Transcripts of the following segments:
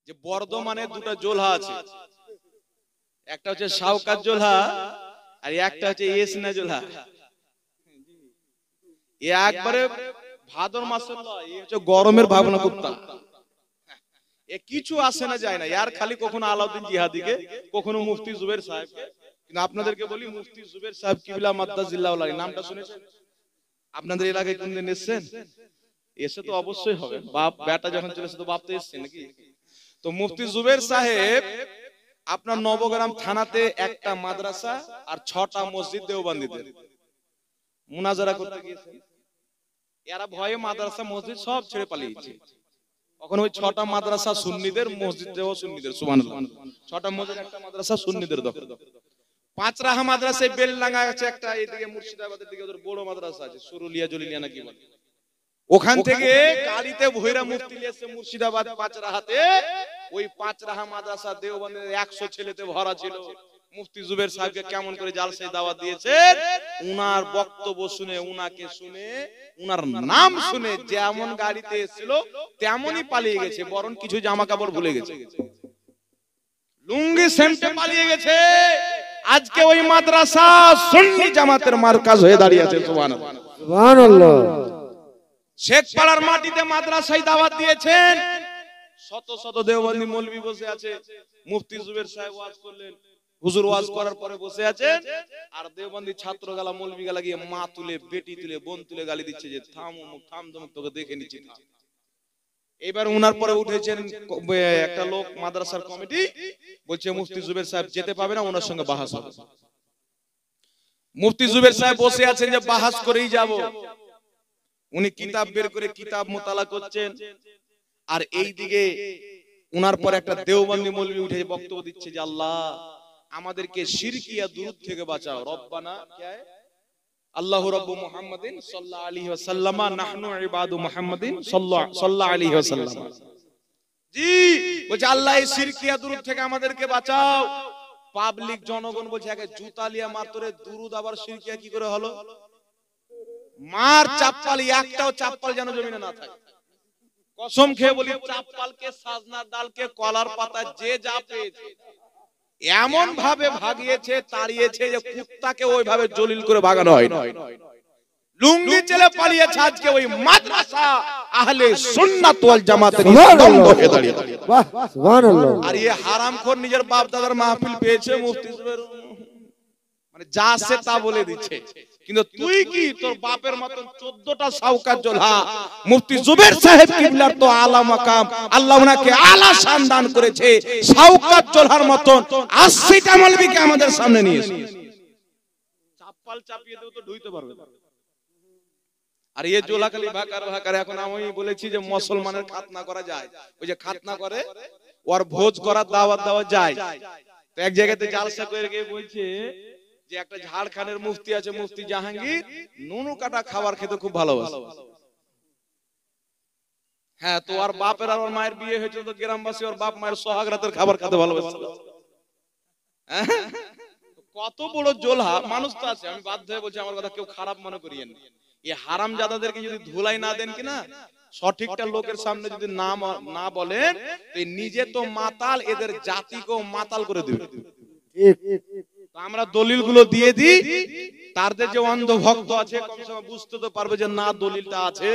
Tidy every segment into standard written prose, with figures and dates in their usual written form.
যে বর্ধমানে দুটো জোলহা আছে, একটা হচ্ছে শাওকাত জোলহা আর একটা হচ্ছে ইসনা জোলহা। এ একবারে ভাদর মাসের লয়, এ হচ্ছে গরমের ভাবনা কুত্তা। এ কিছু আসে না যায় না, यार খালি কখনো আলাউদ্দিন জিহাদিকে, কখনো মুফতি জুবের সাহেবকে। কিন্তু আপনাদেরকে বলি, মুফতি জুবের সাহেব কিবলা মাদ্দাজিল্লাহ নামটা শুনেছেন? আপনাদের এলাকায় কোনদিন এসেছেন? এসে তো অবশ্যই হবে, বাপ বেটা যখন চলেছে তো বাপ তো এসছে নাকি। তো মুফতি জুবের সাহেব আপনার নবগ্রাম থানাতে একটা মাদ্রাসা আর 6টা মসজিদ দেওবন্দীদের মুনাজারা করতে গিয়েছেন। এরা ভয়ে মাদ্রাসা মসজিদ সব ছেড়ে পালিয়েছে। তখন ওই 6টা মাদ্রাসা সুন্নিদের, মসজিদটাও সুন্নিদের। সুবহানাল্লাহ। 6টা মসজিদ একটা মাদ্রাসা সুন্নিদের দখল। 5 রাহা মাদ্রাসায় বেলডাঙ্গা আছে একটা, এইদিকে মুর্শিদাবাদের দিকে ওদের বড় মাদ্রাসা আছে, সুরুলিয়া জলিলিয়া নাকি বলে। ওখান থেকে গাড়িতে ভৈরা মুফতি এসে মুর্শিদাবাদ 5 রাহাতে, ওই 5 রাহা মাদ্রাসা দেওবন্দের 100 ছেলেতে ভরা ছিল। মুফতি জুবের সাহেবকে কেমন করে জালসায় দাওয়াত দিয়েছেন, উনার বক্তব্য শুনে, উনাকে শুনে, উনার নাম শুনে যেমন গাড়িতে এসেছিল তেমনই পালিয়ে গেছে, বরং কিছু জামা কাপড় ভুলে গেছে, লুঙ্গি সেন্টে পালিয়ে গেছে। আজকে ওই মাদ্রাসা সুন্নি জামাতের মারকাজ হয়ে দাঁড়িয়ে আছে। সুবহানাল্লাহ, সুবহানাল্লাহ। শেখপাড়ার মাটিতে মাদ্রাসায় দাওয়াত দিয়েছেন, শত শত দেওবন্দি মৌলভী বসে আছে। মুফতি জুবের সাহেব ওয়াজ করলেন, হুজুর ওয়াজ করার পরে বসে আছেন, আর দেওবন্দি ছাত্র গালা মৌলভী গালা গিয়ে মা তুলে, বেটি তুলে, বোন তুলে গালি দিচ্ছে যে থাম মুখ, থাম দমুক, তোকে দেখে নিচ্ছি। এবার উনার পরে উঠেছেন একটা লোক মাদ্রাসার কমিটি, বলছে মুফতি জুবের সাহেব যেতে পাবে না, ওনার সঙ্গে বাহাস হবে। মুফতি জুবের সাহেব বসে আছেন যে বাহাস করেই যাব। উনি কিতাব বের করে কিতাব মোতালা করছেন, আর এই দিকে উনার পর একটা দেওবন্দি মৌলভী উঠে বক্তব্য দিচ্ছে যে আল্লাহ আমাদেরকে শিরকিয়া দুরূদ থেকে বাঁচাও। রব্বানা क्या है, আল্লাহু রাব্বু মুহাম্মাদিন সাল্লাল্লাহু আলাইহি ওয়াসাল্লাম, নাহনু ইবাদু মুহাম্মাদিন সাল্লাল্লাহু আলাইহি ওয়াসাল্লাম। জি বলছে আল্লাহ এই শিরকিয়া দুরূদ থেকে আমাদেরকে বাঁচাও। পাবলিক জনগণ বলছে আগে জুতালিয়া মারতরে দুরূদ আবার শিরকিয়া কি করে হলো? মার চাপ্পাল, একটাও চাপ্পাল যেন জমিনে না থাকে। কসম খেয়ে বলি, চাপ্পালকে, সাজনার ডালকে, কলার পাতা যে যা পেয়েছে এমন ভাবে ভাগিয়েছে, তাড়িয়েছে যে কুত্তাকে ওইভাবে জলিল করে ভাগানো হয় না। লুঙ্গি চেলে পালিয়েছে আজকে ওই মাদ্রাসা আহলে সুন্নাত ওয়াল জামাতের স্তম্ভ হয়ে দাঁড়িয়ে। বাহ, সুবহানাল্লাহ। আর এই হারামখোর নিজের বাপ দাদার মাহফিল পেয়েছে, মুফতি জুবের মানে যা আছে তা বলে দিচ্ছে। কিন্তু তুই কি তোর বাপের মতন 14টা শাওকাত জোলহা, মুফতি জুবের সাহেব কিবলার তো আলা মাকাম, আল্লাহ ওনাকে আলা শান দান করেছে, শাওকাত জোলহার মতন 80টা মৌলভীকে আমাদের সামনে নিয়ে এসে চাপ্পাল চাপিয়ে দেও তো ঢুইতে পারবে না। আর এই জোলাখালি ভাকার ভাকার, এখন আমি বলেছি যে মুসলমানের খাতনা করা যায়, ওই যে খাতনা করে ওর ভোজ করার দাওয়াত দেওয়া যায়। তো এক জায়গাতে জালসা করে গিয়ে বলছে যে একটা ঝাড়খণ্ডের মুফতি আছে, মুফতি জাহাঙ্গীর, নুনু কাটা খাবার খেতে খুব ভালোবাসে। হ্যাঁ, তো আর বাপের আর মায়ের বিয়ে হয়েছে, তো গ্রামবাসী ওর বাপ মায়ের সোহাগ রাতের খাবার খেতে ভালোবাসে। কত বড় জোলহা মানুষ তো আছে। আমি বাধ্য হয়ে বলছি, আমার কথা কেউ খারাপ মনে করিয়েন। এই হারামজাদাদেরকে যদি ধুলাই না দেন কিনা, সঠিকটা লোকের সামনে যদি না বলেন, নিজে তো মাতাল, এদের জাতিকেও মাতাল করে দেবে। আমরা দলিলগুলো দিয়ে দিই, তাদের যে অন্ধ ভক্ত আছে কমসে কম বুঝতে তো পারবে যে না দলিলটা আছে।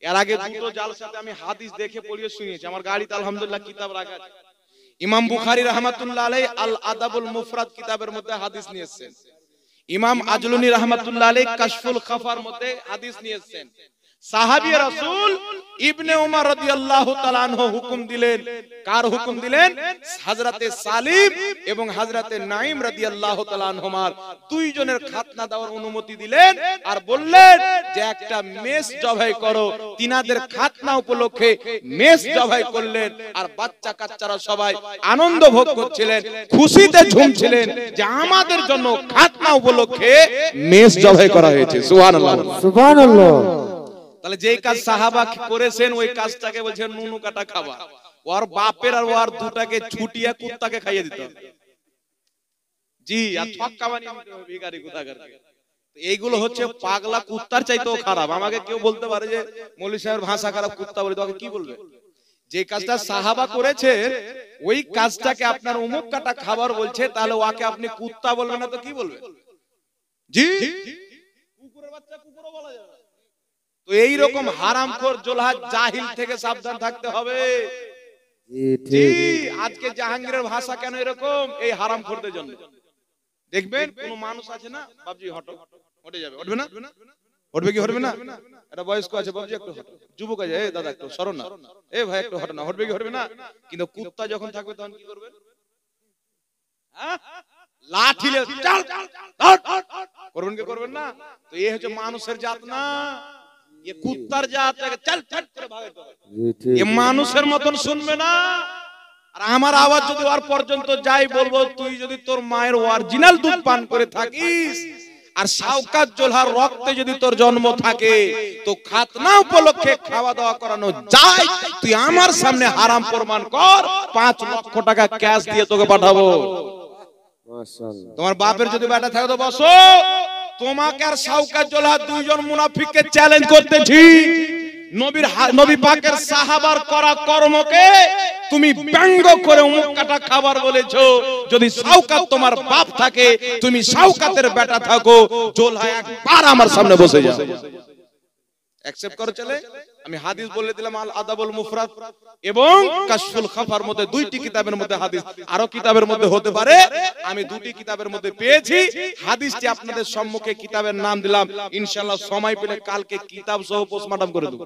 এর আগে দুটো জালসাতে আমি হাদিস দেখে পড়িয়ে শুনিয়েছি, আমার গাড়িতে আলহামদুলিল্লাহ কিতাব রাখা আছে। ইমাম বুখারী রাহমাতুল্লাহ আলাইহি আল আদাবুল মুফরাদ কিতাবের মধ্যে হাদিস নিয়ে এসেছেন। ইমাম আজলুনী রাহমাতুল্লাহ আলাইহি কাশফুল খাফার মধ্যে হাদিস নিয়ে এসেছেন। সাহাবী রাসূল ইবনে উমর রাদিয়াল্লাহু তাআলা আনহু হুকুম দিলেন। কার হুকুম দিলেন? হযরতে সালিম এবং হযরতে নাঈম রাদিয়াল্লাহু তাআলা আনহুমার দুইজনের খাতনা দেওয়ার অনুমতি দিলেন, আর বললেন যে একটা মেষ জবাই করো। তিনাদের খাতনা উপলক্ষে মেষ জবাই করলেন, আর বাচ্চা কাচ্চারা সবাই আনন্দ ভোগ করছিলেন, খুশিতে ঝুমছিলেন যে আমাদের জন্য খাতনা উপলক্ষে মেষ জবাই করা হয়েছে। সুবহানাল্লাহ, সুবহানাল্লাহ। তাহলে যেই কাজ সাহাবা করেছেন ওই কাজটাকে বলছেন নুনু কাটা খাবার। ওর বাপের আর ওর দুটাকে ছুটিয়া কুত্তাকে খাইয়ে দিত। জি, আর ছক্কা বানিয়ে দিতে হবে ভিখারি কোথাকারকে। এইগুলো হচ্ছে পাগলা কুত্তার চাইতেও খারাপ। আমাকে কেউ বলতে পারে যে মৌলভী সাহেবের ভাষা খারাপ, কুত্তা বলে, তোকে কি বলবে? যে কাজটা সাহাবা করেছে ওই কাজটাকে আপনার অমুক কাটা খাবার বলছে, তাহলে ওকে আপনি কুত্তা বলবেন না তো কি বলবেন? জি, কুকুরের বাচ্চা কুকুরও বলা যাবে। তো এই রকম হারামখোর জোলহা জাহিল থেকে সাবধান থাকতে হবে। জি, আজকে জাহাঙ্গীরের ভাষা কেন এরকম? এই হারামখোরদের জন্য। দেখবেন কোন মানুষ আছে না, বাবজি হটো, হটে যাবে, হটবে না, হটবে কি হটবে না? এটা বয়স্ক আছে, বাবজি একটু হটো, যুবক আছে, এই দাদা একটু সরো না, এই ভাই একটু হটো না, হটবে কি হটবে না? কিন্তু কুত্তা যখন থাকবে তখন কি করবে? লাঠি করবেন কি করবেন না? তো এই হচ্ছে মানুষের জাত না, এ কুত্তার জাত। চল চল করে ভাগাইতে হবে, এ মানুষের মতন শুনবে না। আর আমার আওয়াজ যদি ওর পর্যন্ত যাই, বলবো তুই যদি তোর মায়ের অরিজিনাল দুধ পান করে থাকিস আর শাওকাত জোলহার রক্তে যদি তোর জন্ম থাকে, তো খাতনা উপলক্ষে খাওয়া দাওয়া করানো যায়, তুই আমার সামনে হারাম প্রমাণ কর, 5 লক্ষ টাকা ক্যাশ দিয়ে তোকে পাঠাবো। মাশাআল্লাহ। তোমার বাপের যদি বেটা থাকে তো বসো, তোমাকে আর শাওকাত জোলহা দুইজন মুনাফিককে চ্যালেঞ্জ করতেছি। নবী পাকের সাহাবার করা কর্মকে তুমি ব্যঙ্গ করে অমুক কাটা খাবার বলেছো। যদি শাওকাত তোমার বাপ থাকে, তুমি শাওকাতের বেটা থাকো, জোলহা একবার আমার সামনে বসে যাও, অ্যাকসেপ্ট করো। চলে আমি হাদিস বলে দিলাম, আল আদাবুল মুফরাদ এবং কাশফুল খাফার মধ্যে, দুইটি কিতাবের মধ্যে হাদিস, আরো কিতাবের মধ্যে হতে পারে, আমি দুটি কিতাবের মধ্যে পেয়েছি। হাদিসটি আপনাদের সম্মুখে কিতাবের নাম দিলাম, ইনশাআল্লাহ সময় পেলে কালকে কিতাব সহ পোস্টমর্টম করে দেব।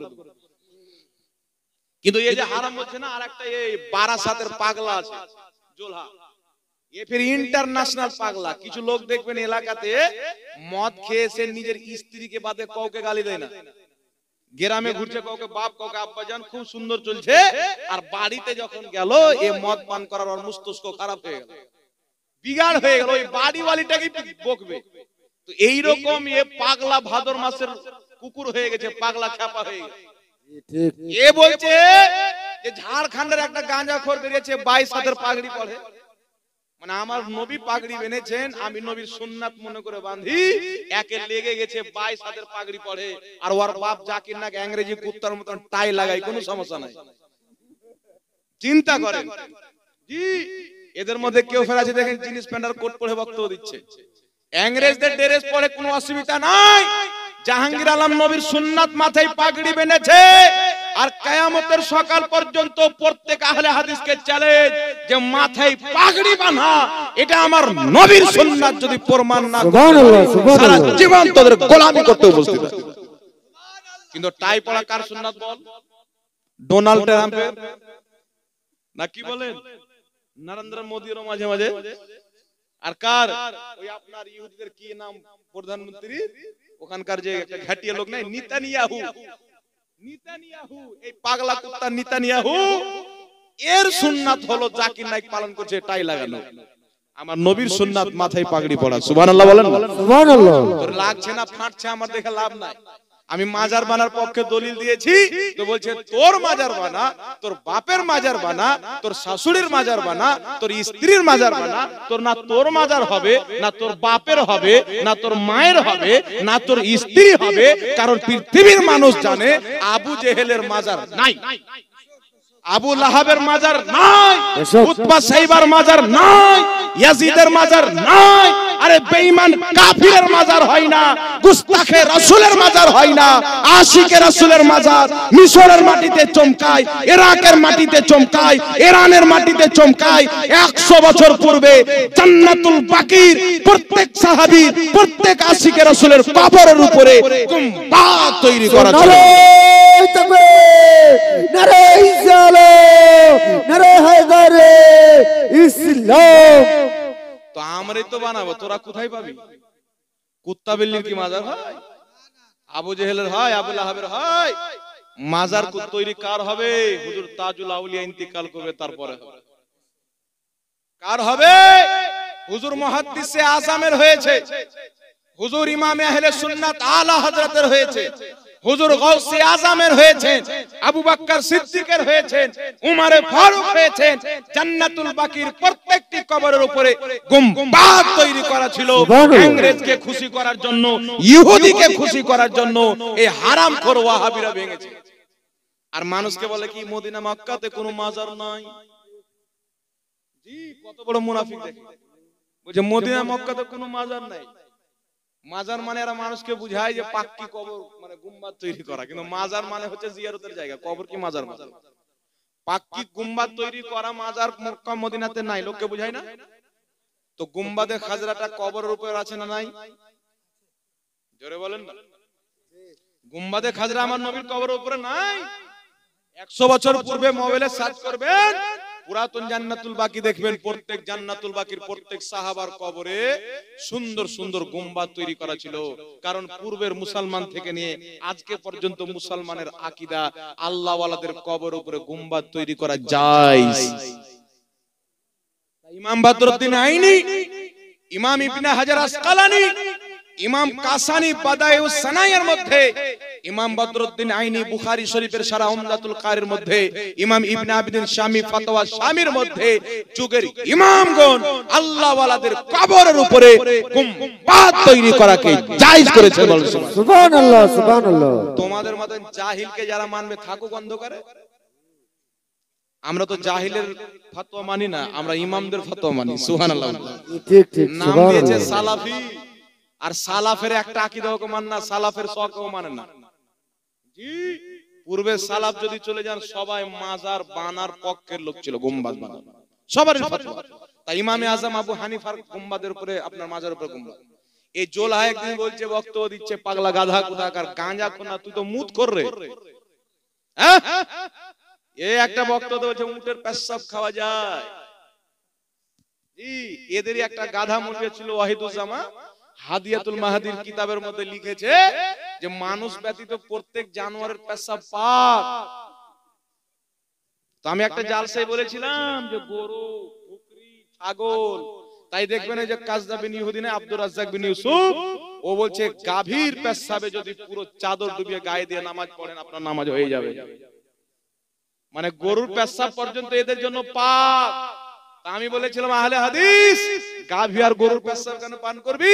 কিন্তু এই যে হারাম হচ্ছে না, আরেকটা এই বারাসাতের পাগলা আছে জোলহা, এ ফির ইন্টারন্যাশনাল পাগলা। কিছু লোক দেখবেন এলাকাতে মদ খেয়ে এসে নিজের স্ত্রীকে বাদে কাউকে গালি দেয় না, গ্রামে ঘুরছে, কাউকে বাপ কাউকে আব্বা জান, খুব সুন্দর চলছে, আর বাড়িতে যখন গেল এ মদ পান করার ওর মস্তিষ্ক খারাপ হয়ে গেল, বিগাড় হয়ে গেল, ওই বাড়িওয়ালিটাকে বকবে। তো এইরকম এ পাগলা ভাদর মাসের কুকুর হয়ে গেছে, পাগলা খ্যাপা হয়ে গেছে। এ বলছে যে ঝাড়খণ্ডের একটা গাঁজাখোর বেরিয়েছে, 22 হাতের পাগড়ি পরে, মানে আমার নবী পাগড়ি বেঁধেছেন, আমি নবীর সুন্নাত মনে করে বাঁধি, একে লেগে গেছে 22 হাতের পাগড়ি পরে, আর ওর বাপ জাকির নাক ইংরেজি কুত্তার মতন টাই লাগাই, কোনো সমস্যা নাই। চিন্তা করেন জি, এদের মধ্যে কেউ ফের আছে দেখেন জিনিস প্যান্ট আর কোট পরে বক্তব্য দিচ্ছে, ইংরেজদের ড্রেস পরে কোনো অসুবিধা নাই, জাহাঙ্গীর আলম নবীর সুন্নাত মাথায় পাগড়ি বেঁধেছে। আর কিয়ামতের সকাল পর্যন্ত প্রত্যেক আহলে হাদিসকে চ্যালেঞ্জ যে মাথায় পাগড়ি বাঁধা এটা আমার নবীর সুন্নাত যদি প্রমাণ না করে, সুবহানাল্লাহ, সুবহানাল্লাহ, সারা জীবন তোদের গোলামি করতে উপস্থিত আছে। কিন্তু টাই পড়া কার সুন্নাত বল? ডোনাল্ড ট্রাম্পের না কি বলেন, নরেন্দ্র মোদির মাঝে মাঝে, আর কার ওই আপনার ইহুদিদের কি নাম প্রধানমন্ত্রী, ওখানকার যে একটা ঘাটিয়া লোক নাই, নেতানিয়াহু, নেতানিয়াহু, এই পাগলা কুত্তা নেতানিয়াহু, এর সুন্নাত হলো জাকির নাইক পালন করছে টাই লাগানো। আমার নবীর সুন্নাত মাথায় পাগড়ি পড়া। সুবহানাল্লাহ বলেন। সুবহানাল্লাহ। তোর লাগছে না ফাটছে আমার দেখে লাভ নাই। আমি মাজার বানার পক্ষে দলিল দিয়েছি, তো বলছে তোর মাজার বানা, তোর বাপের মাজার বানা, তোর শাশুড়ির মাজার বানা, তোর স্ত্রীর মাজার বানা, তোর না তোর মাজার হবে, না তোর বাপের হবে, না তোর মায়ের হবে, না তোর স্ত্রী হবে, কারণ পৃথিবীর মানুষ জানে আবু জেহেলের মাজার নাই, আবু লাহাবের মাজার নাই, উতবা সাইবার মাজার নাই, ইয়াজিদের মাজার নাই, আরে বেঈমান কাফিরের মাজার হয় না, গুস্তাখে রাসূলের মাজার হয় না, আশিকে রাসূলের মাজার মিশরের মাটিতে চমকায়, ইরাকের মাটিতে চমকায়, ইরানের মাটিতে চমকায়। 100 বছর পূর্বে জান্নাতুল বাকির প্রত্যেক সাহাবী, প্রত্যেক আশিকে রাসূলের কবরের উপরে গুম্বাদ তৈরি করা ছিল। নারে তাকবীর, নারে ইসলাম, নারে হায়দারে ইসলাম। তো আমরাই তো বানাবো, তোরা কোথায় পাবি? কুত্তা বিল্লির কি মাজার হয়? আবু জেহেলের হয়, আবু লাহাবের হয়? মাজার তৈরি কার হবে? হুজুর তাজুল আউলিয়া ইন্তিকাল করবে তারপরে হবে। কার হবে? হুজুর মুহাদ্দিসে আযমের হয়েছে, হুজুর ইমামে আহলে সুন্নাত আলা হযরতের হয়েছে, হুজুর গাউসে আযমের হয়েছেন, আবু বকর সিদ্দিকের হয়েছেন, উমরে ফারুক হয়েছেন। জান্নাতুল বাকির প্রত্যেকটি কবরের উপরে গুম্বাদ তৈরি করা ছিল, ইংরেজকে খুশি করার জন্য, ইহুদিকে খুশি করার জন্য এই হারামখোর ওয়াহাবিরা ভেঙেছে। আর মানুষকে বলে কি মদিনা মক্কাতে কোনো মাজার নাই। জি, কত বড় মুনাফিক দেখে বলছে মদিনা মক্কাতে কোনো মাজার নাই। মাজার মানে এরা মানুষকে বুঝায় যে পাক্কি কবর মানে গুম্বাদ তৈরি করা, কিন্তু মাজার মানে হচ্ছে জিয়ারতের জায়গা। কবর কি মাজার? মাজার পাক্কি গুম্বাদ তৈরি করা মাজার মক্কা মদিনাতে নাই, লোককে বুঝায় না। তো গুম্বাদে খাজরাটা কবরের উপর আছে না নাই? জোরে বলেন না। গুম্বাদে খাজরা আমার নবীর কবরের উপরে নাই। 100 বছর পূর্বে মোবাইলে সার্চ করবেন, পুরাতন জান্নাতুল বাকি দেখবেন, প্রত্যেক জান্নাতুল বাকির প্রত্যেক সাহাবার কবরে সুন্দর সুন্দর গুম্বাদ তৈরি করা ছিল। কারণ পূর্বের মুসলমান থেকে নিয়ে আজকে পর্যন্ত মুসলমানের আকীদা আল্লাহ ওয়ালাদের কবর উপরে গুম্বাদ তৈরি করা জায়েজ। ইমাম বদরুদ্দিন আইনি, ইমাম ইবনে হাজার আসকালানি, ইমাম কাসানি বাদায়ুস সানায়ের মধ্যে, ইমাম বদরুদ্দিন আইনি বুখারী শরীফের শারা উমদাতুল কারির মধ্যে, ইমাম ইবনে আবিদিন শামী ফাতওয়া শামীর মধ্যে যুগের ইমামগণ আল্লাহ ওয়ালাদের কবরের উপরে গুম্বাদ তৈরি করাকে জায়েজ করেছে। বলেন সুবহানাল্লাহ, সুবহানাল্লাহ। তোমাদের মতন জাহিলকে যারা মানবে থাকুক অন্ধকারে। আমরা তো জাহিলের ফতোয়া মানি না, আমরা ইমামদের ফতোয়া মানি। সুবহানাল্লাহ। ঠিক ঠিক, নাম দিয়েছে সুবহানাল্লাহ। সালাফি, আর সালাফের একটা আকীদাও মানে না, সালাফের শখও মানে না। জি, পূর্বে সালাফ যদি চলে যান সবাই মাজার বানার পক্ষের লোক ছিল, গুম্বাদ বানানো সবারই ফতোয়া। তাই ইমামে আজম আবু হানিফার গুম্বাদের উপরে আপনার মাজার উপরে গুম্বাদ। এই জোলা একদিন বলছে, বক্তব্য দিচ্ছে, পাগলা গাধা কোথাকার, গাঁজা খোনা, তুই তো মুত কর রে। হ্যাঁ, এই একটা বক্তব্য বলছে উটের পেশাব খাওয়া যায়। জি, এদেরই একটা গাধা মুরগি ছিল ওয়াহিদুজ্জামা, হাদিয়াতুল মাহাদির কিতাবের মধ্যে লিখেছে যে মানুষ ব্যতীত প্রত্যেক জানোয়ারের পেশাব পাক। তো আমি একটা জালসায় বলেছিলাম যে গরু, বকরি, ছাগল, তাই দেখবেন এই যে কাজদা বিন ইহুদিনে আব্দুর রাজ্জাক বিন ইউসুফ, ও বলছে গাভীর পেশাবে যদি পুরো চাদর ডুবিয়ে গায়ে দিয়ে নামাজ পড়েন আপনার নামাজ হয়ে যাবে। মানে গরুর পেশাব পর্যন্ত এদের জন্য পাক। আমি বলেছিলাম আহলে হাদিস গাভী আর গরুর পেশাব কেন পান করবি?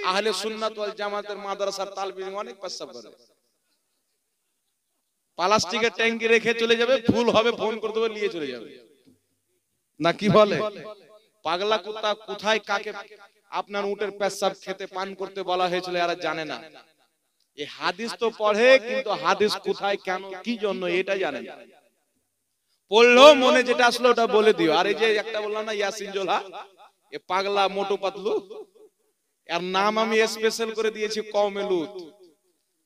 আহলে সুন্নাত ওয়াল জামাতের মাদ্রাসার তালবিন অনেক পেশাব করে। প্লাস্টিকের ট্যাঙ্কি রেখে চলে যাবে, ফুল হবে ফোন করে দেবে, নিয়ে চলে যাবে। না কি বলে? পাগলা কুত্তা কোথায় কাকে আপনার উটের পেশাব খেতে পান করতে বলা হয়েছিল এরা জানে না। এই হাদিস তো পড়ে, কিন্তু হাদিস কোথায়, কেন, কি জন্য এটা জানে না। পড়লো মনে যেটা আসলো ওটা বলে দিও। আর এই যে একটা বললাম না ইয়াসিন জোলা, এ পাগলা মোটু পাতলু, এর নাম আমি স্পেশাল করে দিয়েছি কওমে লুত।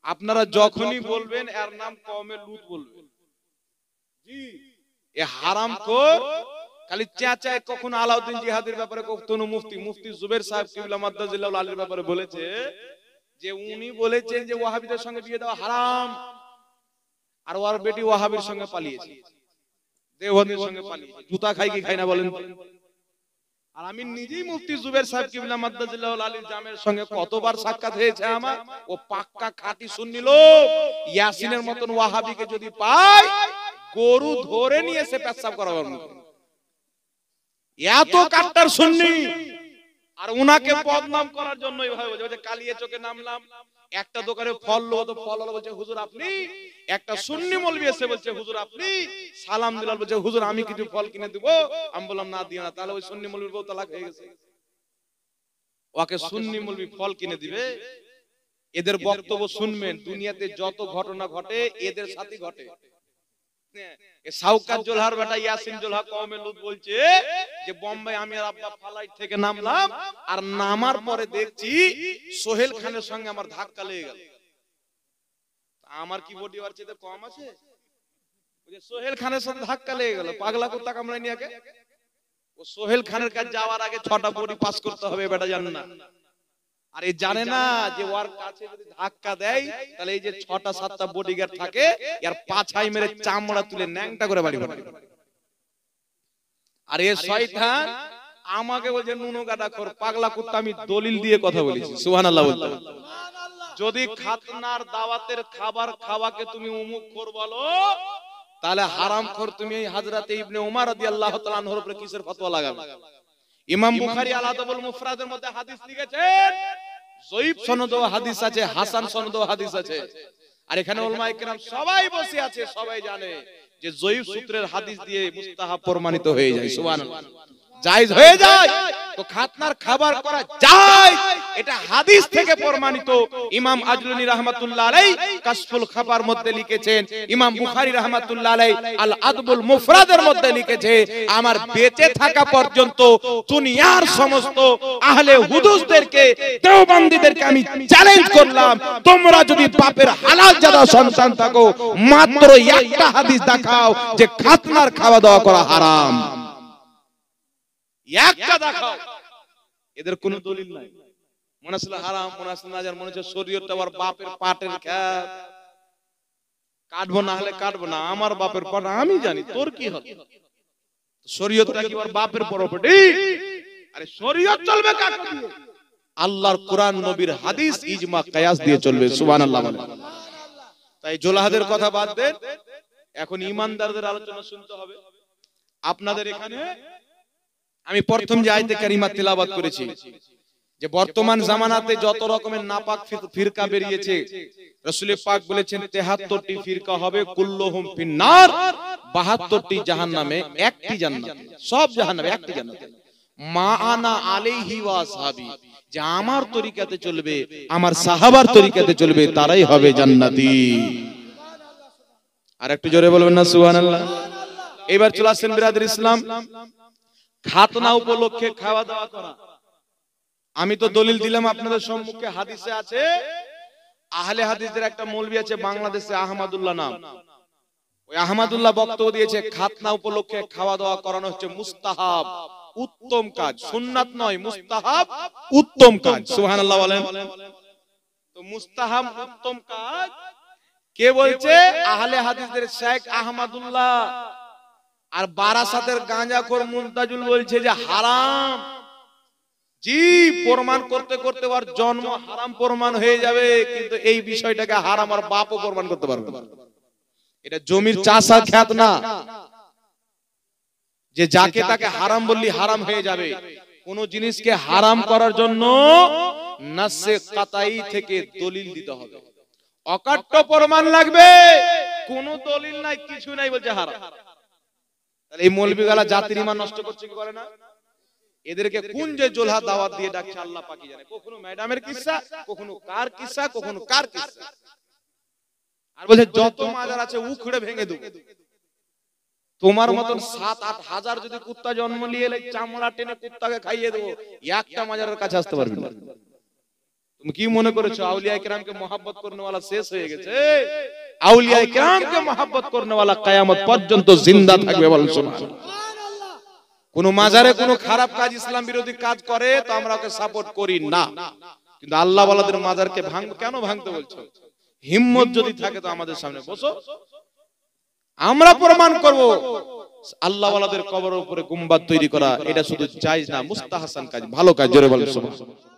আপনারা যখনই বলবেন এর নাম কওমে লুত বলবেন। জি, এ হারামখোর খালি চেঁচায়। কখন আলাউদ্দিন জিহাদের ব্যাপারে, কখনো মুফতি জুবের সাহেব কিবলা মাদ্দাজিল্লাহ আলীর ব্যাপারে বলেছে যে উনি বলেছেন যে ওয়াহাবিদের সঙ্গে বিয়ে দেওয়া হারাম, আর ওর বেটি ওয়াহাবির সঙ্গে পালিয়েছে, দেওবন্দির সঙ্গে পালিয়েছে। জুতা খাই কি খাই না বলেন? আর আমি নিজেই মুফতি জুবের সাহেব কিবলা মাদ্দাজিল্লাহ আলীর জামের সঙ্গে কতবার সাক্ষাৎ হয়েছে আমার। ও পাক্কা খাঁটি সুন্নি লোক। ইয়াসিনের মতন ওয়াহাবিকে যদি পায়, গরু ধরে নিয়ে এসে পেশাব করাবার মতো এত কাট্টার সুন্নি। আর উনাকে বদনাম করার জন্য এইভাবে বলছে, কালিয়ে চোখে নামলাম, একটা দোকানে ফল লো, তো ফল হলো, বলছে হুজুর আপনি। একটা সুন্নি মৌলবি এসে বলছে হুজুর আপনি। সালাম দিলাম, বলছে হুজুর আমি কিছু ফল কিনে দিব। আমি বললাম না দিও না। তাহলে ওই সুন্নি মৌলবির বউ তালাক হয়ে গেছে। ওকে সুন্নি মৌলবি ফল কিনে দিবে। এদের বক্তব্য শুনবেন, দুনিয়াতে যত ঘটনা ঘটে এদের সাথে ঘটে। শাওকাত জোলহার বেটা ইয়াসিন জোলহা কওমে লুত বলছে যে বোম্বাই আমি আর আব্বা ফ্লাইট থেকে নামলাম, আর নামার পরে দেখছি সোহেল খানের সঙ্গে আমার ধাক্কা লেগে গেল। আমার কি বডি ওর চেয়ে কম আছে? ওই সোহেল খানের সাথে ধাক্কা লেগে গেল। পাগলা কুত্তা কামড়ায় নিয়ে আগে ও সোহেল খানের কাছে যাওয়ার আগে 6টা বডি পাস করতে হবে, বেটা জানে না। আর এই জানে না যে ওর কাছে যদি ধাক্কা দেয় তাহলে এই যে 6টা 7টা বডিগার্ড থাকে, এর পাছায় মেরে চামড়া তুলে ন্যাংটা করে বাড়ি পাঠাবে। আর এই শয়তান আমাকে বলছে নুনো গাদা খোর, পাগলা কুত্তা। আমি দলিল দিয়ে কথা বলেছি, সুবহানাল্লাহ বলতে। যদি খাতনার দাওয়াতের খাবার খাওয়াকে তুমি উমুক খোর বলো, তাহলে হারামখোর তুমি হযরত ইবনে উমর রাদিয়াল্লাহু তাআলা আনহুর উপরে কিসের ফতোয়া লাগাবে? ইমাম বুখারী আল আদবুল মুফরাদের মধ্যে হাদিস লিখেছেন, যঈফ সনদেও হাদিস আছে, হাসান সনদেও হাদিস আছে। আর এখানে উলামায়ে কেরাম সবাই বসে আছে, সবাই জানে যে জয়ীফ সূত্রের হাদিস দিয়ে মুস্তাহাব প্রমাণিত হয়ে যায়। সুবহানাল্লাহ, জায়েজ হয়ে যায় তো খাতনার খাবার করা যায়, এটা হাদিস থেকে প্রমাণিত। ইমাম আজলুনি রাহমাতুল্লাহ আলাইহি কাশফুল খাবার মধ্যে লিখেছেন, ইমাম বুখারী রাহমাতুল্লাহ আলাইহি আল আদবুল মুফরাদের মধ্যে লিখেছে, আমার বেঁচে থাকা পর্যন্ত দুনিয়ার সমস্ত আহলে হুদুসদেরকে, দেওবন্দীদেরকে আমি চ্যালেঞ্জ করলাম, তোমরা যদি বাপের হালাল জাদা সন্তান থাকো মাত্র একটা হাদিস দেখাও যে খাতনার খাওয়া দাওয়া করা হারাম, একটা দেখাও। এদের কোনো দলিল নাই। মনে আসলে হারাম, মনে আসলে নাজার, মনে হচ্ছে শরীয়তটা আমার বাপের পাটের খেত, কাটবো না হলে কাটবো না, আমার বাপের পাট আমি জানি, তোর কি হবে? শরীয়তটা কি ওর বাপের প্রপার্টি? আরে শরীয়ত চলবে কাকে দিয়ে? আল্লাহর কোরআন, নবীর হাদিস, ইজমা, কিয়াস দিয়ে চলবে। সুবহানাল্লাহ বলেন। তাই জোলাহাদের কথা বাদ দেন, এখন ঈমানদারদের আলোচনা শুনতে হবে। আপনাদের এখানে আমি প্রথম যে আয়াতে কারিমা তেলাওয়াত করেছি যে বর্তমান জামানাতে যত রকমের নাপাক ফিরকা বেরিয়েছে, রাসূল পাক বলেছেন 73টি ফিরকা হবে, কুল্লুহুম ফিন্নার, 72টি জাহান্নামে, একটি জান্নাতে। সব জাহান্নামে, একটি জান্নাতে। মা আনা আলাইহি ওয়া আসহাবি, যে আমার তরিকাতে চলবে, আমার সাহাবার তরিকাতে চলবে, তারাই হবে জান্নাতি। আর একটু জোরে বলবেন না সুবহানাল্লাহ। এবার চলে আসেন বিরাদর ইসলাম, খাতনা উপলক্ষে খাওয়া দাওয়া করা। আমি তো দলিল দিলাম আপনাদের সম্মুখে, হাদিসে আছে, আহলে হাদিসদের একটা মৌলভী আছে বাংলাদেশে, আহমদুল্লাহ নাম। ওই আহমদুল্লাহ বক্তব্য দিয়েছে খাতনা উপলক্ষে খাওয়া দাওয়া করানো হচ্ছে মুস্তাহাব, উত্তম কাজ, সুন্নাত নয়, মুস্তাহাব উত্তম কাজ। সুবহানাল্লাহ বলেন। তো মুস্তাহাব উত্তম কাজ কে বলছে? আহলে হাদিসদের শেখ আহমদুল্লাহ। আর বারাসাতের গাঁজাখোর মুনতাজুল বলছে যে হারাম। জি, প্রমাণ করতে করতে ওর জন্ম হারাম প্রমাণ হয়ে যাবে, কিন্তু এই বিষয়টাকে হারাম আর বাপও প্রমাণ করতে পারবে না। এটা জমির চাষা খ্যাত না যে যাকে তাকে হারাম বললি হারাম হয়ে যাবে। কোন জিনিসকে হারাম করার জন্য নাসে কাতাই থেকে দলিল দিতে হবে, অকাট্য প্রমাণ লাগবে। কোন দলিল নাই, কিছু নাই, বলছে হারাম। তাহলে এই মৌলবীগালা জাতির ঈমান নষ্ট করছে কি করে না? এদেরকে কোন যে জোলহা দাওয়াত দিয়ে ডাকছে আল্লাহ পাকই জানে। কখনো ম্যাডামের কিসসা, কখনো কার কিসসা, কখনো কার কিসসা। আর বলছে যত মাজার আছে উখড়ে ভেঙে দেব। তোমার মতন 7-8 হাজার যদি কুত্তা জন্ম নিয়ে এলে চামড়া টেনে কুত্তাকে খাইয়ে দেবো, একটা মাজারের কাছে আসতে পারবি না। তুমি কি মনে করেছো আউলিয়া কিরামকে মহব্বত করনে ওয়ালা শেষ হয়ে গেছে? আউলিয়া কিরামকে মহব্বত করনে ওয়ালা কিয়ামত পর্যন্ত জিন্দা থাকবে। বলেন সুবহানাল্লাহ। কোন মাজারে কোন খারাপ কাজ, ইসলাম বিরোধী কাজ করে তো আমরা ওকে সাপোর্ট করি না, কিন্তু আল্লাহ ওয়ালাদের মাজারকে কেন ভাঙতে বলছো? হিম্মত যদি থাকে তো আমাদের সামনে বসো, আমরা প্রমাণ করব। আল্লাহ ওয়ালাদের কবরের উপরে গুম্বাদ তৈরি করা এটা শুধু জায়েজ না, মুস্তাহাসান কাজ, ভালো কাজ। জোরে বলেন সুবহানাল্লাহ।